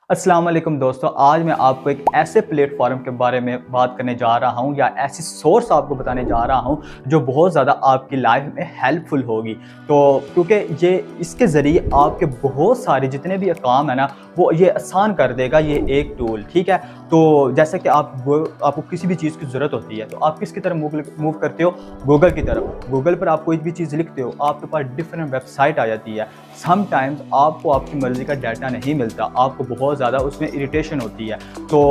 अस्सलाम वालेकुम दोस्तों, आज मैं आपको एक ऐसे प्लेटफॉर्म के बारे में बात करने जा रहा हूँ या ऐसी सोर्स आपको बताने जा रहा हूँ जो बहुत ज़्यादा आपकी लाइफ में हेल्पफुल होगी। तो क्योंकि ये इसके ज़रिए आपके बहुत सारे जितने भी काम है ना, वो ये आसान कर देगा ये एक टूल, ठीक है। तो जैसे कि आपको किसी भी चीज़ की ज़रूरत होती है तो आप किसकी तरफ मूव करते हो? गूगल की तरफ। गूगल पर आप कोई भी चीज़ लिखते हो, आपके पास डिफरेंट वेबसाइट आ जाती है। समटाइम्स आपको आपकी मर्ज़ी का डाटा नहीं मिलता, आपको बहुत ज़्यादा उसमें इरिटेशन होती है। तो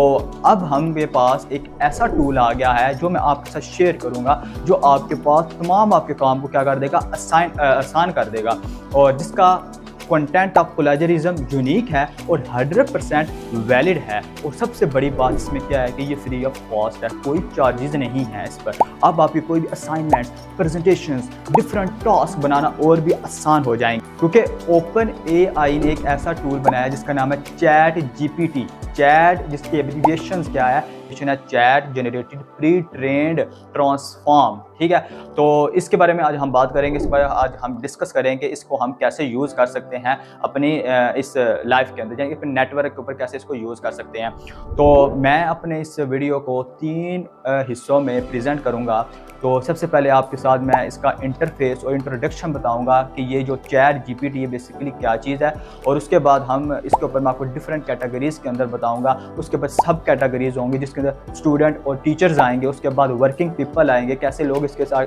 अब हम मेरे पास एक ऐसा टूल आ गया है जो मैं आपके साथ शेयर करूँगा, जो आपके पास तमाम आपके काम को क्या कर देगा, आसान कर देगा और जिसका कंटेंट ऑफ प्लेजरिज्म यूनिक है और 100% वैलिड है। और सबसे बड़ी बात इसमें क्या है कि ये फ्री ऑफ कॉस्ट है, कोई चार्जेस नहीं है इस पर। अब आपकी कोई भी असाइनमेंट, प्रेजेंटेशंस, डिफरेंट टास्क बनाना और भी आसान हो जाएंगे, क्योंकि ओपन एआई ने एक ऐसा टूल बनाया है जिसका नाम है चैट जीपीटी। चैट जिसकी एब्रिविएशंस क्या है, chat generated pre trend transform, ठीक है। तो इसके बारे में आज हम बात करेंगे, इस बारे आज हम डिस्कस करेंगे इसको हम कैसे यूज़ कर सकते हैं अपनी इस लाइफ के अंदर, यानी कि अपने नेटवर्क के ऊपर कैसे इसको यूज़ कर सकते हैं। तो मैं अपने इस वीडियो को 3 हिस्सों में प्रेजेंट करूँगा। तो सबसे पहले आपके साथ मैं इसका इंटरफेस और इंट्रोडक्शन बताऊंगा कि ये जो चैट जीपीटी है बेसिकली क्या चीज़ है, और उसके बाद हम इसके ऊपर मैं आपको डिफरेंट कैटेगरीज़ के अंदर बताऊंगा। उसके बाद सब कैटेगरीज होंगी जिसके अंदर स्टूडेंट और टीचर्स आएंगे, उसके बाद वर्किंग पीपल आएंगे, कैसे लोग इसके साथ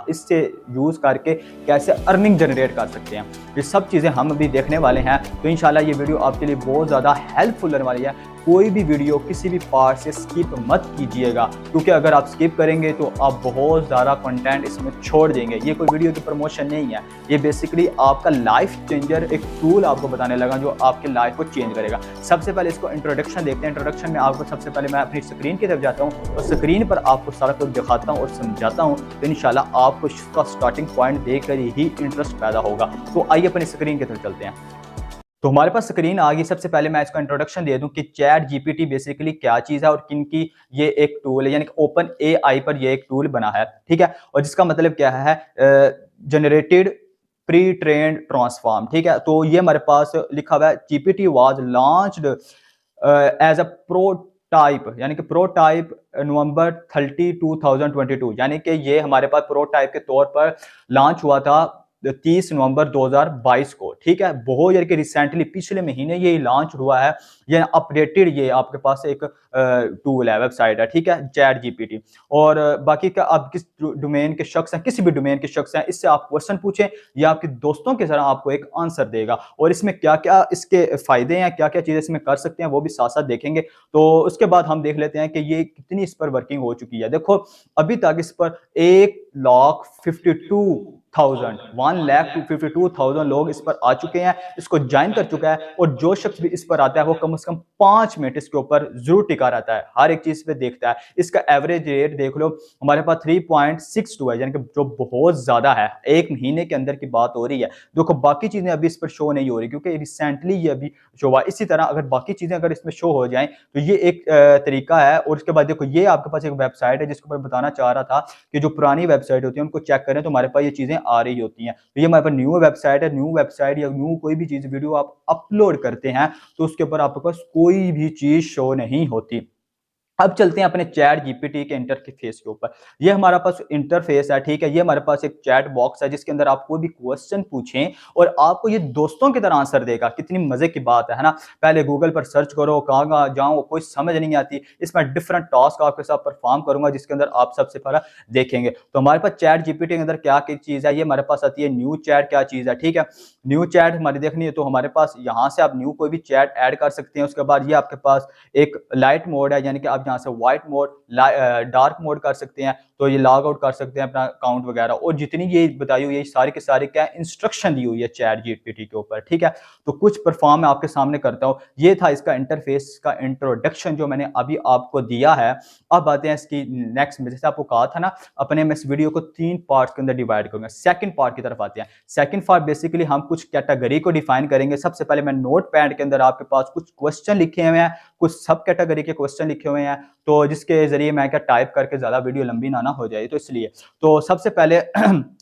इससे यूज़ करके कैसे अर्निंग जनरेट कर सकते हैं। ये सब चीज़ें हम अभी देखने वाले हैं। तो इंशाल्लाह ये वीडियो आपके लिए बहुत ज़्यादा हेल्पफुल रहने वाली है। कोई भी वीडियो किसी भी पार्ट से स्किप मत कीजिएगा, क्योंकि अगर आप स्किप करेंगे तो आप बहुत ज़्यादा कंटेंट इसमें छोड़ देंगे। ये कोई वीडियो की प्रमोशन नहीं है, ये बेसिकली आपका लाइफ चेंजर एक टूल आपको बताने लगा जो आपकी लाइफ को चेंज करेगा। सबसे पहले इसको इंट्रोडक्शन देखते हैं। इंट्रोडक्शन में आपको सबसे पहले मैं अपनी स्क्रीन की तरफ जाता हूँ और स्क्रीन पर आपको सारा कुछ दिखाता हूँ और समझाता हूँ। तो इंशाल्लाह आपको इसका स्टार्टिंग पॉइंट देखकर ही इंटरेस्ट पैदा होगा। तो आइए अपनी स्क्रीन की तरफ चलते हैं। तो हमारे पास स्क्रीन आ गई। सबसे पहले मैं इसका इंट्रोडक्शन दे दूं कि चैट जीपीटी बेसिकली क्या चीज़ है और किन की ये एक टूल है, यानी कि ओपन एआई पर ये एक टूल बना है, ठीक है। और जिसका मतलब क्या है, जनरेटेड प्री ट्रेंड ट्रांसफॉर्म, ठीक है। तो ये हमारे पास लिखा हुआ है GPT was launched as a prototype, यानी कि प्रोटाइप नवंबर 30 2022, यानी कि ये हमारे पास प्रोटाइप के तौर पर लॉन्च हुआ था 30 नवंबर 2022 को, ठीक है। बहुत यानी कि रिसेंटली पिछले महीने ये लॉन्च हुआ है। ये अपडेटेड ये आपके पास एक टूल है, वेबसाइट है, ठीक है, चैट जीपीटी। और बाकी का आप किस डोमेन के शख्स हैं, किसी भी डोमेन के शख्स हैं, इससे आप क्वेश्चन पूछें, या आपके दोस्तों की तरह आपको एक आंसर देगा। और इसमें क्या क्या इसके फायदे हैं, क्या क्या चीज़ें इसमें कर सकते हैं, वो भी साथ साथ देखेंगे। तो उसके बाद हम देख लेते हैं कि ये कितनी इस पर वर्किंग हो चुकी है। देखो अभी तक इस पर 1,52,000 लोग इस पर आ चुके हैं, इसको ज्वाइन कर चुका है। और जो शख्स भी इस पर आता है वो कम से कम 5 मिनट इसके ऊपर जरूर टिका रहता है, हर एक चीज पे देखता है। इसका एवरेज रेट देख लो, हमारे पास 3.62 है, यानी कि जो बहुत ज्यादा है, एक महीने के अंदर की बात हो रही है। देखो बाकी चीजें अभी इस पर शो नहीं हो रही क्योंकि रिसेंटली ये अभी शो हुआ। इसी तरह अगर बाकी चीजें अगर इसमें शो हो जाएं तो ये एक तरीका है। और उसके बाद देखो ये आपके पास एक वेबसाइट है जिसके ऊपर बताना चाह रहा था कि जो पुरानी वेबसाइट होती है उनको चेक करें तो हमारे पास ये चीजें आ रही होती हैं। तो ये हमारे पास न्यू वेबसाइट है। न्यू वेबसाइट या न्यू कोई भी चीज वीडियो आप अपलोड करते हैं तो उसके ऊपर आपके पास कोई भी चीज शो नहीं होती। अब चलते हैं अपने चैट जीपीटी के इंटरफेस के ऊपर। ये हमारा पास इंटरफेस है, ठीक है। ये हमारे पास एक चैट बॉक्स है जिसके अंदर आप कोई भी क्वेश्चन पूछें और आपको ये दोस्तों की तरह आंसर देगा। कितनी मजे की बात है ना। पहले गूगल पर सर्च करो, कहाँ जाऊँ कोई समझ नहीं आती। इसमें डिफरेंट टास्क आपके साथ परफॉर्म करूंगा जिसके अंदर आप सबसे पहले देखेंगे। तो हमारे पास चैट जीपीटी के अंदर क्या क्या चीज है, ये हमारे पास आती है न्यू चैट क्या चीज है, ठीक है। न्यू चैट हमारी देखनी है तो हमारे पास यहाँ से आप न्यू कोई भी चैट ऐड कर सकते हैं। उसके बाद ये आपके पास एक लाइट मोड है, यानी कि आप यहाँ से व्हाइट मोड, डार्क मोड कर सकते हैं। तो ये लॉग आउट कर सकते हैं अपना अकाउंट वगैरह। और जितनी ये बताई हुई है सारी के सारी क्या इंस्ट्रक्शन दी हुई है चैट जीपीटी के ऊपर, ठीक है। तो कुछ परफॉर्म मैं आपके सामने करता हूँ। ये था इसका इंटरफेस का इंट्रोडक्शन जो मैंने अभी आपको दिया है। अब आते हैं इसकी नेक्स्ट में, जैसे आपको कहा था ना अपने मैं इस वीडियो को 3 पार्ट के अंदर डिवाइड करूंगा। सेकंड पार्ट की तरफ आते हैं। सेकंड पार्ट बेसिकली हम कुछ कैटेगरी को डिफाइन करेंगे। सबसे पहले मैं नोट पैड के अंदर आपके पास कुछ क्वेश्चन लिखे हुए हैं, कुछ सब कैटेगरी के क्वेश्चन लिखे हुए हैं, तो जिसके जरिए मैं क्या टाइप करके ज्यादा वीडियो लंबी ना आसाना हो जाए, तो इसलिए तो सबसे पहले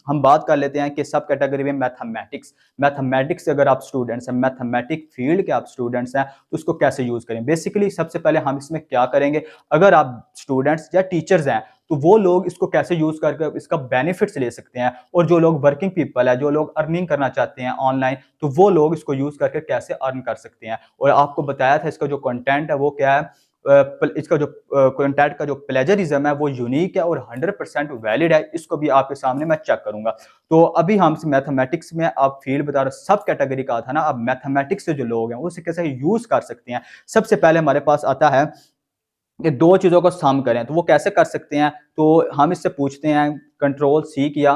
हम बात कर लेते हैं कि सब कैटेगरी में मैथमेटिक्स अगर आप स्टूडेंट्स हैं, मैथमेटिक फील्ड के आप स्टूडेंट्स हैं, तो उसको कैसे यूज़ करें। बेसिकली सबसे पहले हम इसमें क्या करेंगे, अगर आप स्टूडेंट्स या टीचर्स हैं तो वो लोग इसको कैसे यूज़ करके इसका बेनिफिट्स ले सकते हैं, और जो लोग वर्किंग पीपल है, जो लोग अर्निंग करना चाहते हैं ऑनलाइन, तो वो लोग इसको यूज़ करके कैसे अर्न कर सकते हैं। और आपको बताया था इसका जो कंटेंट है वो क्या है, इसका जो कंटेंट का जो प्लेजरिज्म है वो यूनिक है और 100% वैलिड है। इसको भी आपके सामने मैं चेक करूंगा। तो अभी हम मैथमेटिक्स में आप फील्ड बता रहे, सब कैटेगरी का था ना, अब मैथमेटिक्स से जो लोग हैं वो उसे कैसे यूज कर सकते हैं। सबसे पहले हमारे पास आता है कि दो चीजों को सम करें, तो वो कैसे कर सकते हैं। तो हम इससे पूछते हैं, कंट्रोल सी किया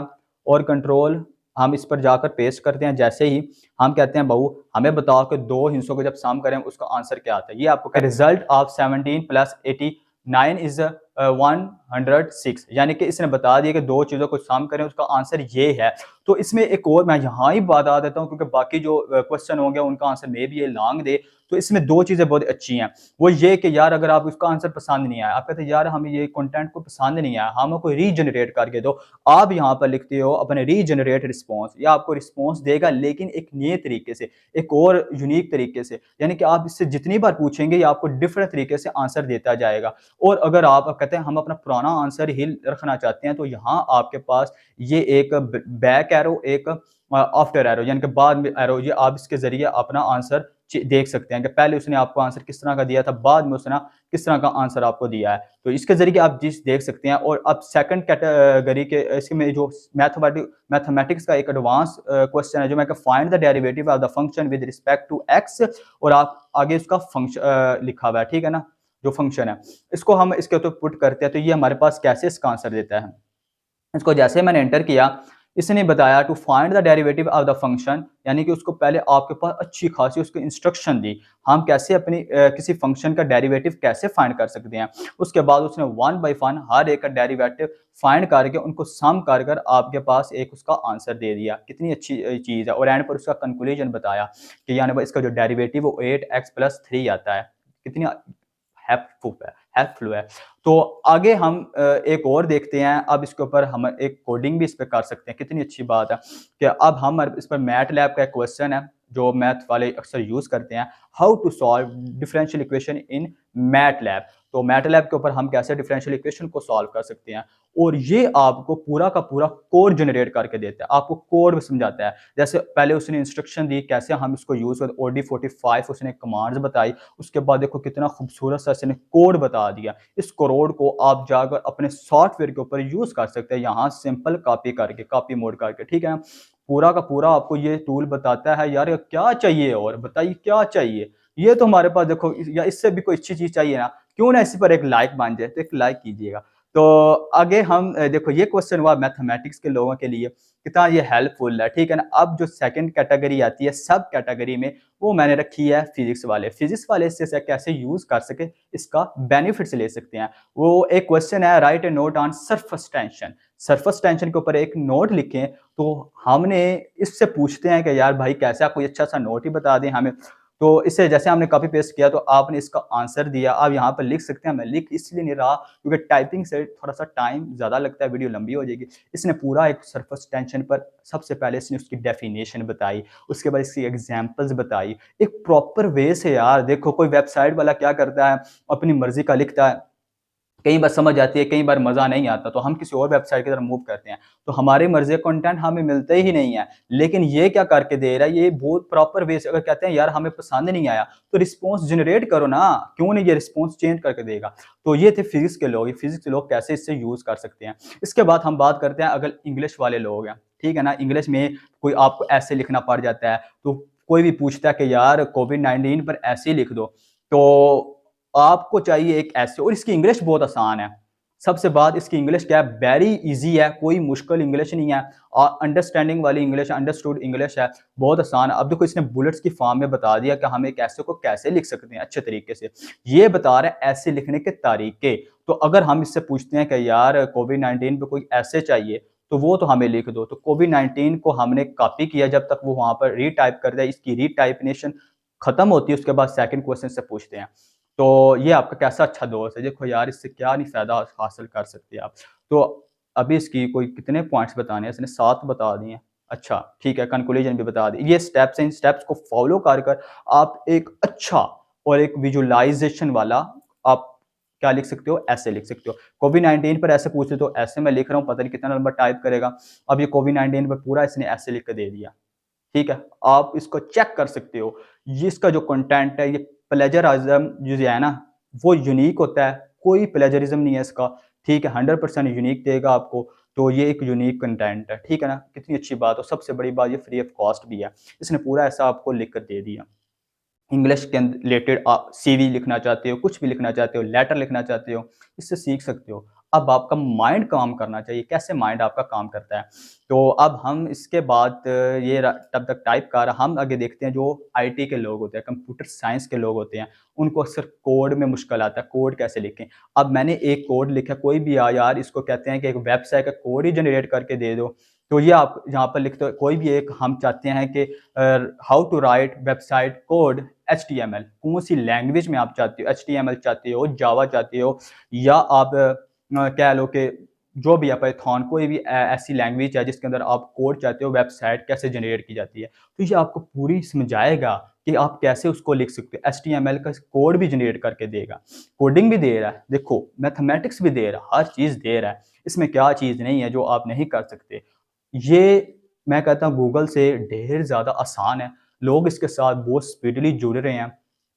और कंट्रोल हम इस पर जाकर पेस्ट करते हैं। जैसे ही हम कहते हैं बहू हमें बताओ कि दो हिस्सों को जब सम करें उसका आंसर क्या आता है। ये आपको रिजल्ट ऑफ 17 प्लस 89 इज 106, यानी कि इसने बता दिया कि दो चीजों को सम करें उसका आंसर ये है। तो इसमें एक और मैं यहाँ ही बता देता हूँ, क्योंकि बाकी जो क्वेश्चन होंगे उनका आंसर मे भी ये लॉन्ग दे। तो इसमें दो चीजें बहुत अच्छी हैं, वो ये कि यार अगर आप उसका आंसर पसंद नहीं आया, आप कहते हैं यार हमें ये कंटेंट को पसंद नहीं आया, हमें कोई रीजनरेट करके दो, आप यहाँ पर लिखते हो अपने रीजनरेट रिस्पॉन्स, या आपको रिस्पॉन्स देगा लेकिन एक नए तरीके से, एक और यूनिक तरीके से, यानी कि आप इससे जितनी बार पूछेंगे ये आपको डिफरेंट तरीके से आंसर देता जाएगा। और अगर आप कहते हैं हम अपना पुराना आंसर ही रखना चाहते हैं, तो यहाँ आपके पास ये एक बैक एरो, एक आफ्टर एरो, यानी कि बाद में एरो, ये आप इसके जरिए अपना आंसर देख सकते हैं कि पहले उसने आपको आंसर किस तरह का दिया था, बाद में उसने किस तरह का आंसर आपको दिया है। तो इसके जरिए आप जिस देख सकते हैं। और अब सेकंड कैटेगरी के इसमें जो मैथमेटिक्स का एक एडवांस क्वेश्चन है, जो मैं find the derivative of the function with respect to X, और आप आगे उसका फंक्शन लिखा हुआ है, ठीक है ना, जो फंक्शन है, इसको हम इसके ऊपर पुट करते हैं। तो ये हमारे पास कैसे इसका आंसर देता है। इसको जैसे मैंने एंटर किया, इसने बताया to find the derivative of the function, यानी कि उसको पहले आपके पास अच्छी खासी उसको इंस्ट्रक्शन दी, हम कैसे अपनी किसी फंक्शन का डेरिवेटिव कैसे फाइंड कर सकते हैं। उसके बाद उसने वन बाय वन हर एक का डेरिवेटिव फाइंड करके उनको सम कर कर आपके पास एक उसका आंसर दे दिया। कितनी अच्छी चीज़ है। और एंड पर उसका कंक्लूजन बताया कि यानी इसका जो डेरिवेटिव वो 8x+3 आता है। कितनी हेल्पफुल है। तो आगे हम एक और देखते हैं। अब इसके ऊपर हम एक कोडिंग भी इस पर कर सकते हैं। कितनी अच्छी बात है कि अब हम इस पर मैट लैब का एक क्वेश्चन है जो मैथ वाले अक्सर यूज करते हैं, how to solve differential equation in MATLAB. तो मैट लैब के ऊपर हम कैसे डिफरेंशियल इक्वेशन को सॉल्व कर सकते हैं, और ये आपको पूरा का पूरा कोड जनरेट करके देता है, आपको कोड में समझाता है। जैसे पहले उसने इंस्ट्रक्शन दी कैसे हम इसको यूज करते, OD45 उसने कमांड्स बताई, उसके बाद देखो कितना खूबसूरत सा इसने कोड बता दिया। इस कोड को आप जाकर अपने सॉफ्टवेयर के ऊपर यूज कर सकते हैं, यहाँ सिंपल कॉपी करके, कॉपी मोड करके, ठीक है। पूरा का पूरा आपको ये टूल बताता है। यार क्या चाहिए और बताइए क्या चाहिए। ये तो हमारे पास देखो, या इससे भी कोई अच्छी चीज चाहिए ना, क्यों ना इसी पर एक लाइक बन जाए, तो एक लाइक कीजिएगा। तो आगे हम देखो, ये क्वेश्चन हुआ मैथमेटिक्स के लोगों के लिए, कितना ये हेल्पफुल है, ठीक है ना। अब जो सेकंड कैटेगरी आती है सब कैटेगरी में, वो मैंने रखी है फिजिक्स वाले इससे कैसे यूज कर सके, इसका बेनिफिट्स ले सकते हैं। वो एक क्वेश्चन है, right A note on surface tension के ऊपर एक नोट लिखें। तो हमने इससे पूछते हैं कि यार भाई कैसे, कोई अच्छा सा नोट ही बता दें हमें। तो इससे जैसे हमने कॉपी पेस्ट किया तो आपने इसका आंसर दिया, आप यहाँ पर लिख सकते हैं। मैं लिख इसलिए नहीं रहा क्योंकि टाइपिंग से थोड़ा सा टाइम ज़्यादा लगता है, वीडियो लंबी हो जाएगी। इसने पूरा एक सरफेस टेंशन पर सबसे पहले इसने उसकी डेफिनेशन बताई, उसके बाद इसकी एग्जांपल्स बताई, एक प्रॉपर वे से। यार देखो, कोई वेबसाइट वाला क्या करता है, अपनी मर्जी का लिखता है, कई बार समझ आती है, कई बार मजा नहीं आता, तो हम किसी और वेबसाइट की तरफ मूव करते हैं, तो हमारे मर्जी का कंटेंट हमें मिलते ही नहीं है। लेकिन ये क्या करके दे रहा है, ये बहुत प्रॉपर वे से, अगर कहते हैं यार हमें पसंद नहीं आया तो रिस्पॉन्स जनरेट करो ना, क्यों नहीं, ये रिस्पॉन्स चेंज करके देगा। तो ये थे फिजिक्स के लोग, फिजिक्स के लोग कैसे इससे यूज कर सकते हैं। इसके बाद हम बात करते हैं अगर इंग्लिश वाले लोग हैं, ठीक है ना। इंग्लिश में कोई आपको ऐसे लिखना पड़ जाता है, तो कोई भी पूछता है कि यार कोविड-19 पर ऐसे ही लिख दो, तो आपको चाहिए एक ऐसे, और इसकी इंग्लिश बहुत आसान है। सबसे बात इसकी इंग्लिश क्या है, वेरी इजी है, कोई मुश्किल इंग्लिश नहीं है, और अंडरस्टैंडिंग वाली इंग्लिश, अंडरस्टूड इंग्लिश है, बहुत आसान है। अब देखो इसने बुलेट्स की फॉर्म में बता दिया कि हम एक ऐसे को कैसे लिख सकते हैं अच्छे तरीके से। ये बता रहे हैं ऐसे लिखने के तरीके। तो अगर हम इससे पूछते हैं कि यार कोविड-19 पे कोई ऐसे चाहिए, तो वो तो हमें लिख दो। तो कोविड-19 को हमने कॉपी किया, जब तक वो वहां पर रीटाइप कर दिया, इसकी रीटाइपिनेशन खत्म होती है, उसके बाद सेकंड क्वेश्चन से पूछते हैं। तो ये आपका कैसा अच्छा दोस्त है, देखो यार इससे क्या नहीं फायदा हासिल कर सकते आप। तो अभी इसकी कोई कितने पॉइंट्स बताने हैं, इसने 7 बता दिए हैं। अच्छा ठीक है, कंक्लूजन भी बता दी। ये स्टेप्स हैं, इन स्टेप्स को फॉलो कर आप एक अच्छा और एक विजुअलाइजेशन वाला आप क्या लिख सकते हो, ऐसे लिख सकते हो। कोविड-19 पर ऐसे पूछे तो ऐसे मैं लिख रहा हूँ, पता नहीं कितना नंबर टाइप करेगा। अब ये कोविड-19 पर पूरा इसने ऐसे लिख के दे दिया, ठीक है। आप इसको चेक कर सकते हो, ये इसका जो कंटेंट है, ये प्लेजरिज्म जो है ना, वो यूनिक होता है, कोई प्लेजरिज्म नहीं है इसका, ठीक है। 100% यूनिक देगा आपको, तो ये एक यूनिक कंटेंट है, ठीक है ना। कितनी अच्छी बात हो। सबसे बड़ी बात, ये फ्री ऑफ कॉस्ट भी है, इसने पूरा ऐसा आपको लिख कर दे दिया। इंग्लिश के रिलेटेड आप सीवी लिखना चाहते हो, कुछ भी लिखना चाहते हो, लेटर लिखना चाहते हो, इससे सीख सकते हो। अब आपका माइंड काम करना चाहिए, कैसे माइंड आपका काम करता है। तो अब हम इसके बाद ये तब तक टाइप कर, हम आगे देखते हैं जो आईटी के लोग होते हैं, कंप्यूटर साइंस के लोग होते हैं, उनको अक्सर कोड में मुश्किल आता है, कोड कैसे लिखें। अब मैंने एक कोड लिखा, कोई भी यार इसको कहते हैं कि एक वेबसाइट का कोड ही जनरेट करके दे दो, तो ये आप यहाँ पर लिखते हो कोई भी एक, हम चाहते हैं कि how to write website code HTML, कौन सी लैंग्वेज में आप चाहते हो, HTML चाहते हो, जावा चाहते हो, या आप कह लो कि जो भी है पाइथन, कोई भी ऐसी लैंग्वेज है जिसके अंदर आप कोड चाहते हो, वेबसाइट कैसे जनरेट की जाती है, तो ये आपको पूरी समझाएगा कि आप कैसे उसको लिख सकते हो। HTML का कोड भी जनरेट करके देगा, कोडिंग भी दे रहा है, देखो मैथमेटिक्स भी दे रहा है, हर चीज़ दे रहा है, इसमें क्या चीज़ नहीं है जो आप नहीं कर सकते। ये मैं कहता हूँ गूगल से ढेर ज़्यादा आसान है, लोग इसके साथ बहुत स्पीडली जुड़ रहे हैं,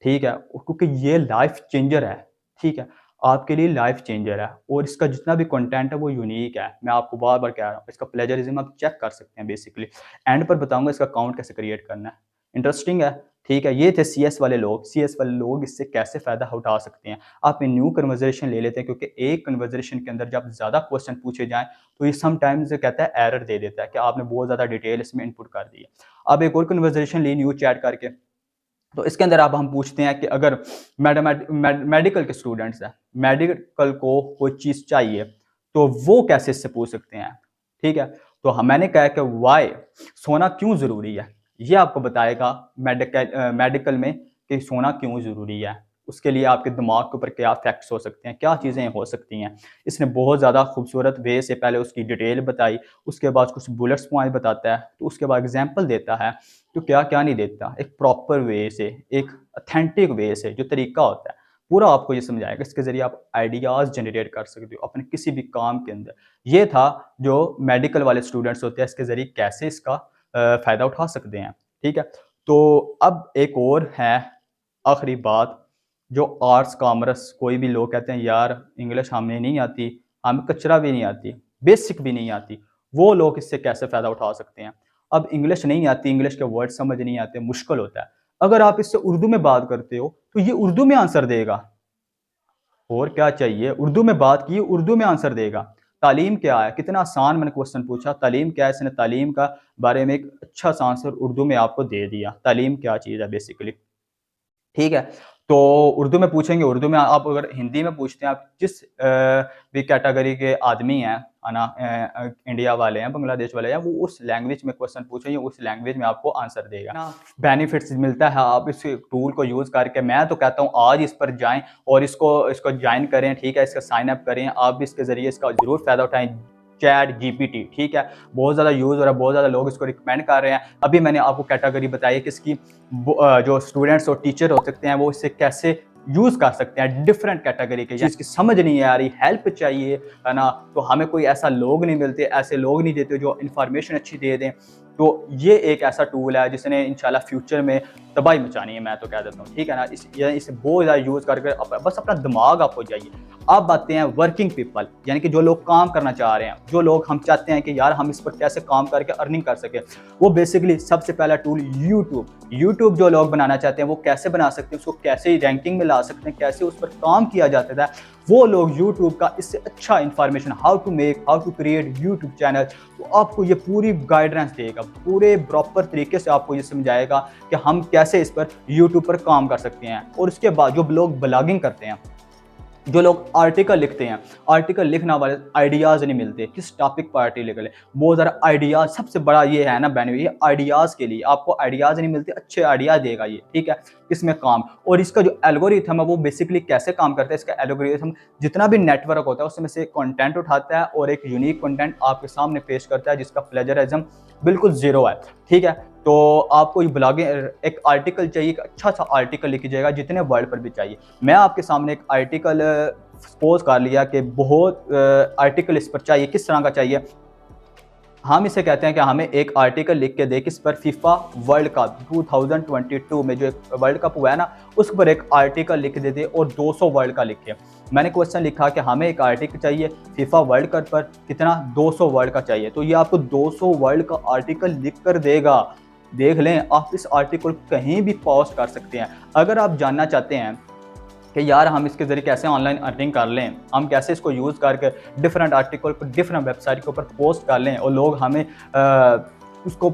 ठीक है, क्योंकि ये लाइफ चेंजर है, ठीक है, आपके लिए लाइफ चेंजर है, और इसका जितना भी कंटेंट है वो यूनिक है। मैं आपको बार-बार कह रहा हूँ, इसका प्लेजरिज्म आप चेक कर सकते हैं बेसिकली। एंड पर बताऊँगा इसका अकाउंट कैसे क्रिएट करना है, इंटरेस्टिंग है, ठीक है। ये थे CS वाले लोग, CS वाले लोग इससे कैसे फ़ायदा उठा सकते हैं। आप न्यू कन्वर्सेशन ले लेते हैं, क्योंकि एक कन्वर्सेशन के अंदर जब ज़्यादा क्वेश्चन पूछे जाएँ तो ये समटाइम्स कहता है एरर दे देता है कि आपने बहुत ज़्यादा डिटेल इसमें इनपुट कर दी है। अब एक और कन्वर्सेशन ली न्यू चैट करके, तो इसके अंदर अब हम पूछते हैं कि अगर मेडिकल के स्टूडेंट्स हैं, मेडिकल को कोई चीज़ चाहिए, तो वो कैसे इससे पूछ सकते हैं, ठीक है। तो मैंने कहा कि वाई, सोना क्यों ज़रूरी है, ये आपको बताएगा मेडिकल में कि सोना क्यों ज़रूरी है। उसके लिए आपके दिमाग के ऊपर क्या फैक्ट्स हो सकते हैं, क्या चीज़ें हो सकती हैं। इसने बहुत ज़्यादा खूबसूरत वे से पहले उसकी डिटेल बताई, उसके बाद कुछ बुलेट्स पॉइंट बताता है, तो उसके बाद एग्जांपल देता है, तो क्या नहीं देता, एक प्रॉपर वे से, एक ऑथेंटिक वे से, जो तरीका होता है पूरा आपको ये समझाएगा। इसके ज़रिए आप आइडियाज़ जनरेट कर सकते हो अपने किसी भी काम के अंदर। ये था जो मेडिकल वाले स्टूडेंट्स होते हैं, इसके ज़रिए कैसे इसका फ़ायदा उठा सकते हैं, ठीक है। तो अब एक और है आखिरी बात, जो आर्ट्स कॉमर्स, कोई भी लोग कहते हैं यार इंग्लिश हमें नहीं आती, हमें कचरा भी नहीं आती, बेसिक भी नहीं आती, वो लोग इससे कैसे फ़ायदा उठा सकते हैं। अब इंग्लिश नहीं आती, इंग्लिश के वर्ड समझ नहीं आते, मुश्किल होता है, अगर आप इससे उर्दू में बात करते हो तो ये उर्दू में आंसर देगा, और क्या चाहिए, उर्दू में बात की, उर्दू में आंसर देगा। तालीम क्या है, कितना आसान मैंने क्वेश्चन पूछा, तालीम क्या है, इसने तालीम का बारे में एक अच्छा सा आंसर उर्दू में आपको दे दिया, तालीम क्या चीज़ है बेसिकली, ठीक है। तो उर्दू में पूछेंगे, उर्दू में आप अगर हिंदी में पूछते हैं, आप जिस भी कैटेगरी के आदमी हैं, है ना, इंडिया वाले हैं, बांग्लादेश वाले हैं, वो उस लैंग्वेज में क्वेश्चन पूछेंगे, उस लैंग्वेज में आपको आंसर देगा ना। बेनिफिट्स मिलता है आप इस टूल को यूज़ करके। मैं तो कहता हूँ आज इस पर जाएं और इसको ज्वाइन करें, ठीक है, इसका साइन अप करें, आप भी इसके ज़रिए इसका ज़रूर फ़ायदा उठाएं। चैट GPT, ठीक है, बहुत ज़्यादा यूज़ हो रहा है, बहुत ज़्यादा लोग इसको रिकमेंड कर रहे हैं। अभी मैंने आपको कैटेगरी बताई कि इसकी जो स्टूडेंट्स और टीचर हो सकते हैं वो इससे कैसे यूज़ कर सकते हैं, डिफरेंट कैटेगरी के। जिसकी समझ नहीं आ रही, हेल्प चाहिए, है ना, तो हमें कोई ऐसा लोग नहीं मिलते, ऐसे लोग नहीं देते जो इन्फॉर्मेशन अच्छी दे दें। तो ये एक ऐसा टूल है जिसने इंशाल्लाह फ्यूचर में तबाही मचानी है, मैं तो कह देता हूँ, ठीक है ना। इसे बहुत ज़्यादा यूज़ करके बस अपना दिमाग आप हो जाइए। अब आते हैं वर्किंग पीपल, यानी कि जो लोग काम करना चाह रहे हैं, जो लोग हम चाहते हैं कि यार हम इस पर कैसे काम करके अर्निंग कर सकें, वो बेसिकली सबसे पहला टूल यूट्यूब जो लोग बनाना चाहते हैं वो कैसे बना सकते हैं, उसको कैसे रैंकिंग में ला सकते हैं, कैसे उस पर काम किया जाता है, वो लोग यूट्यूब का इससे अच्छा information, how to create YouTube channel, तो आपको ये पूरी गाइडेंस देगा, पूरे प्रॉपर तरीके से आपको ये समझाएगा कि हम कैसे इस पर यूट्यूब पर काम कर सकते हैं। और उसके बाद जो लोग ब्लॉगिंग करते हैं, जो लोग आर्टिकल लिखते हैं, आर्टिकल लिखने वाले आइडियाज़ नहीं मिलते, किस टॉपिक पर आर्टिकल है, बहुत ज़्यादा आइडियाज़, सबसे बड़ा ये है ना बेनिफिट, ये आइडियाज़ के लिए आपको आइडियाज़ नहीं मिलते, अच्छे आइडिया देगा ये, ठीक है, इसमें काम। और इसका जो एल्गोरिथम है वो बेसिकली कैसे काम करता है, इसका एल्गोरिथम जितना भी नेटवर्क होता है उसमें से कंटेंट उठाता है और एक यूनिक कंटेंट आपके सामने पेश करता है जिसका प्लेजरिज्म बिल्कुल ज़ीरो है, ठीक है। तो आपको ये ब्लॉगिंग एक आर्टिकल चाहिए, एक अच्छा सा आर्टिकल लिखी जाएगा जितने वर्ड पर भी चाहिए। मैं आपके सामने एक आर्टिकल सपोज कर लिया कि बहुत आर्टिकल इस पर चाहिए, किस तरह का चाहिए, हम इसे कहते हैं कि हमें एक आर्टिकल लिख के दे कि इस पर फीफा वर्ल्ड कप 2022 में जो एक वर्ल्ड कप हुआ है ना उस पर एक आर्टिकल लिख देते और 200 वर्ल्ड का लिखे। मैंने क्वेश्चन लिखा कि हमें एक आर्टिकल चाहिए फीफा वर्ल्ड कप पर कितना 200 वर्ल्ड का चाहिए, तो ये आपको 200 वर्ल्ड का आर्टिकल लिख कर देगा। देख लें, आप इस आर्टिकल कहीं भी पोस्ट कर सकते हैं। अगर आप जानना चाहते हैं कि यार हम इसके ज़रिए कैसे ऑनलाइन अर्निंग कर लें, हम कैसे इसको यूज़ करके डिफरेंट आर्टिकल पर डिफरेंट वेबसाइट के ऊपर पोस्ट कर लें और लोग हमें उसको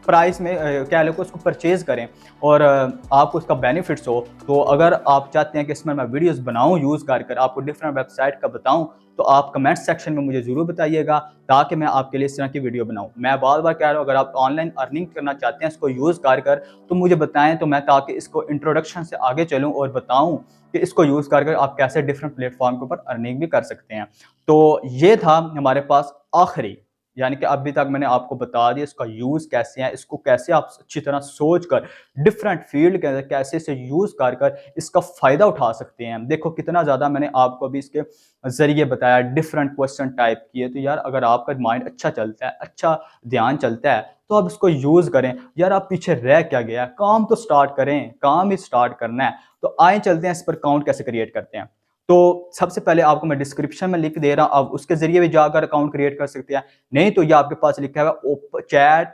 प्राइस में क्या लोग उसको परचेज़ करें और आपको उसका बेनिफिट्स हो, तो अगर आप चाहते हैं कि इसमें मैं वीडियोस बनाऊं यूज़ कर आपको डिफरेंट वेबसाइट का बताऊं, तो आप कमेंट सेक्शन में मुझे ज़रूर बताइएगा ताकि मैं आपके लिए इस तरह की वीडियो बनाऊं। मैं बार बार कह रहा हूं, अगर आप ऑनलाइन अर्निंग करना चाहते हैं इसको यूज़ कर तो मुझे बताएं, तो मैं ताकि इसको इंट्रोडक्शन से आगे चलूँ और बताऊँ कि इसको यूज़ कर आप कैसे डिफरेंट प्लेटफॉर्म के ऊपर अर्निंग भी कर सकते हैं। तो ये था हमारे पास आखिरी, यानी कि अभी तक मैंने आपको बता दिया इसका यूज़ कैसे है, इसको कैसे आप अच्छी तरह सोच कर डिफरेंट फील्ड के अंदर कैसे इसे यूज़ कर इसका फ़ायदा उठा सकते हैं। देखो कितना ज़्यादा मैंने आपको अभी इसके ज़रिए बताया, डिफरेंट क्वेश्चन टाइप किए। तो यार अगर आपका माइंड अच्छा चलता है, अच्छा ध्यान चलता है, तो आप इसको यूज़ करें। यार आप पीछे रह क्या गया, काम तो स्टार्ट करें, काम ही स्टार्ट करना है। तो आए चलते हैं इस पर अकाउंट कैसे क्रिएट करते हैं। तो सबसे पहले आपको मैं डिस्क्रिप्शन में लिंक दे रहा हूं, आप उसके जरिए भी जाकर अकाउंट क्रिएट कर सकते हैं। नहीं तो ये आपके पास लिखा हुआ chat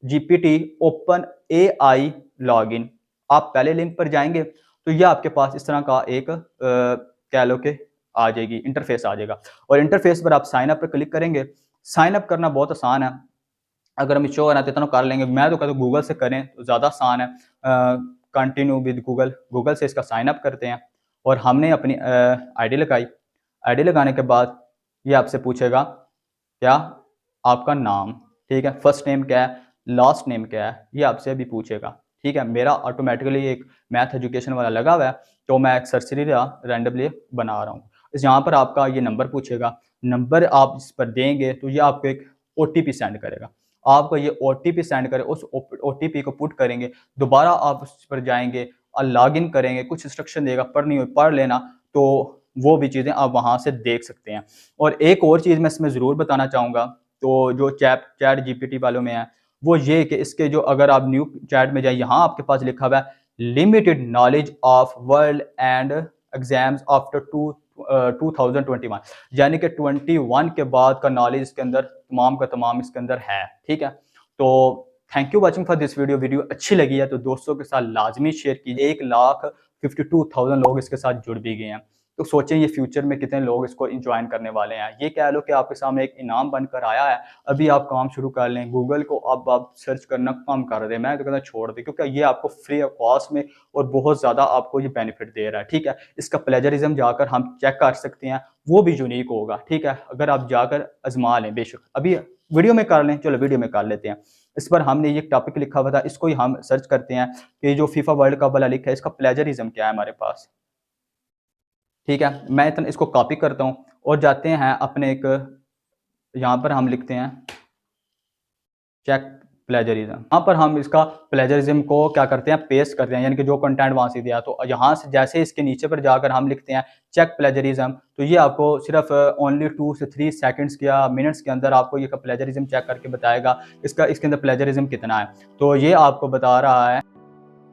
GPT open AI login, आप पहले लिंक पर जाएंगे तो ये आपके पास इस तरह का एक कह लो कि आ जाएगी, इंटरफेस आ जाएगा। और इंटरफेस पर आप साइन अप पर क्लिक करेंगे। साइन अप करना बहुत आसान है, अगर हम शो करना तो इतना कर लेंगे। मैं तो कहता हूँ गूगल से करें तो ज़्यादा आसान है। कंटिन्यू विद गूगल, गूगल से इसका साइन अप करते हैं और हमने अपनी आईडी लगाई। आईडी लगाने के बाद ये आपसे पूछेगा क्या आपका नाम, ठीक है, फर्स्ट नेम क्या है, लास्ट नेम क्या है, ये आपसे अभी पूछेगा, ठीक है। मेरा ऑटोमेटिकली एक मैथ एजुकेशन वाला लगा हुआ है तो मैं एक सरसरी रैंडमली बना रहा हूँ। इस यहाँ पर आपका ये नंबर पूछेगा, नंबर आप इस पर देंगे तो ये आपको एक OTP सेंड करेगा। आपको ये OTP सेंड करे, उस OTP को पुट करेंगे, दोबारा आप उस पर जाएंगे और लॉग इन करेंगे, कुछ इंस्ट्रक्शन देगा, पढ़नी हो पढ़ लेना, तो वो भी चीज़ें आप वहाँ से देख सकते हैं। और एक और चीज़ मैं इसमें ज़रूर बताना चाहूँगा, तो जो चैट जीपीटी वालों में है वो ये कि इसके जो अगर आप न्यू चैट में जाए, यहाँ आपके पास लिखा हुआ है limited knowledge of world and exams after 2021, यानी कि 21 के बाद का नॉलेज इसके अंदर तमाम का तमाम इसके अंदर है, ठीक है। तो thank you watching for this video. Video अच्छी लगी है तो दोस्तों के साथ लाजमी शेयर कीजिए। 1,52,000 लोग इसके साथ जुड़ भी गए हैं, तो सोचें ये फ्यूचर में कितने लोग इसको इंजॉइन करने वाले हैं। ये कह लो कि आपके सामने एक इनाम बनकर आया है, अभी आप काम शुरू कर लें। गूगल को अब आप सर्च करना कम कर दें, मैं तो कहता छोड़ दें, क्योंकि ये आपको फ्री ऑफ कॉस्ट में और बहुत ज़्यादा आपको ये बेनिफिट दे रहा है, ठीक है। इसका प्लेजरिज्म जाकर हम चेक कर सकते हैं, वो भी यूनिक होगा, ठीक है। अगर आप जाकर आजमा लें, बेशक अभी वीडियो में कर लें, चलो वीडियो में कर लेते हैं। इस पर हमने ये टॉपिक लिखा हुआ था, इसको ही हम सर्च करते हैं कि जो फीफा वर्ल्ड कप वाला लिखा है इसका प्लेजरिज्म क्या है हमारे पास, ठीक है। मैं इतना इसको कॉपी करता हूँ और जाते हैं अपने एक, यहाँ पर हम लिखते हैं चेक प्लेजरिज्म। यहाँ पर हम इसका प्लेजरिज्म को क्या करते हैं, पेस्ट करते हैं, यानी कि जो कंटेंट वहाँ से दिया, तो यहाँ से जैसे इसके नीचे पर जाकर हम लिखते हैं चेक प्लेजरिज्म, तो ये आपको सिर्फ ओनली 2 से 3 सेकंड्स या मिनट्स के अंदर आपको ये प्लेजरिज्म चेक करके बताएगा इसके अंदर प्लेजरिज्म कितना है। तो ये आपको बता रहा है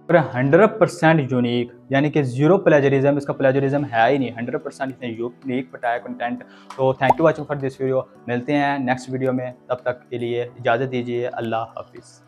100% यूनिक, यानी कि जीरो प्लेजरिज्म, इसका प्लेजरिज्म है ही नहीं, 100% इसने यूनिक बताया कंटेंट। तो thank you watching for this video. मिलते हैं नेक्स्ट वीडियो में, तब तक के लिए इजाज़त दीजिए। अल्लाह हाफिज़।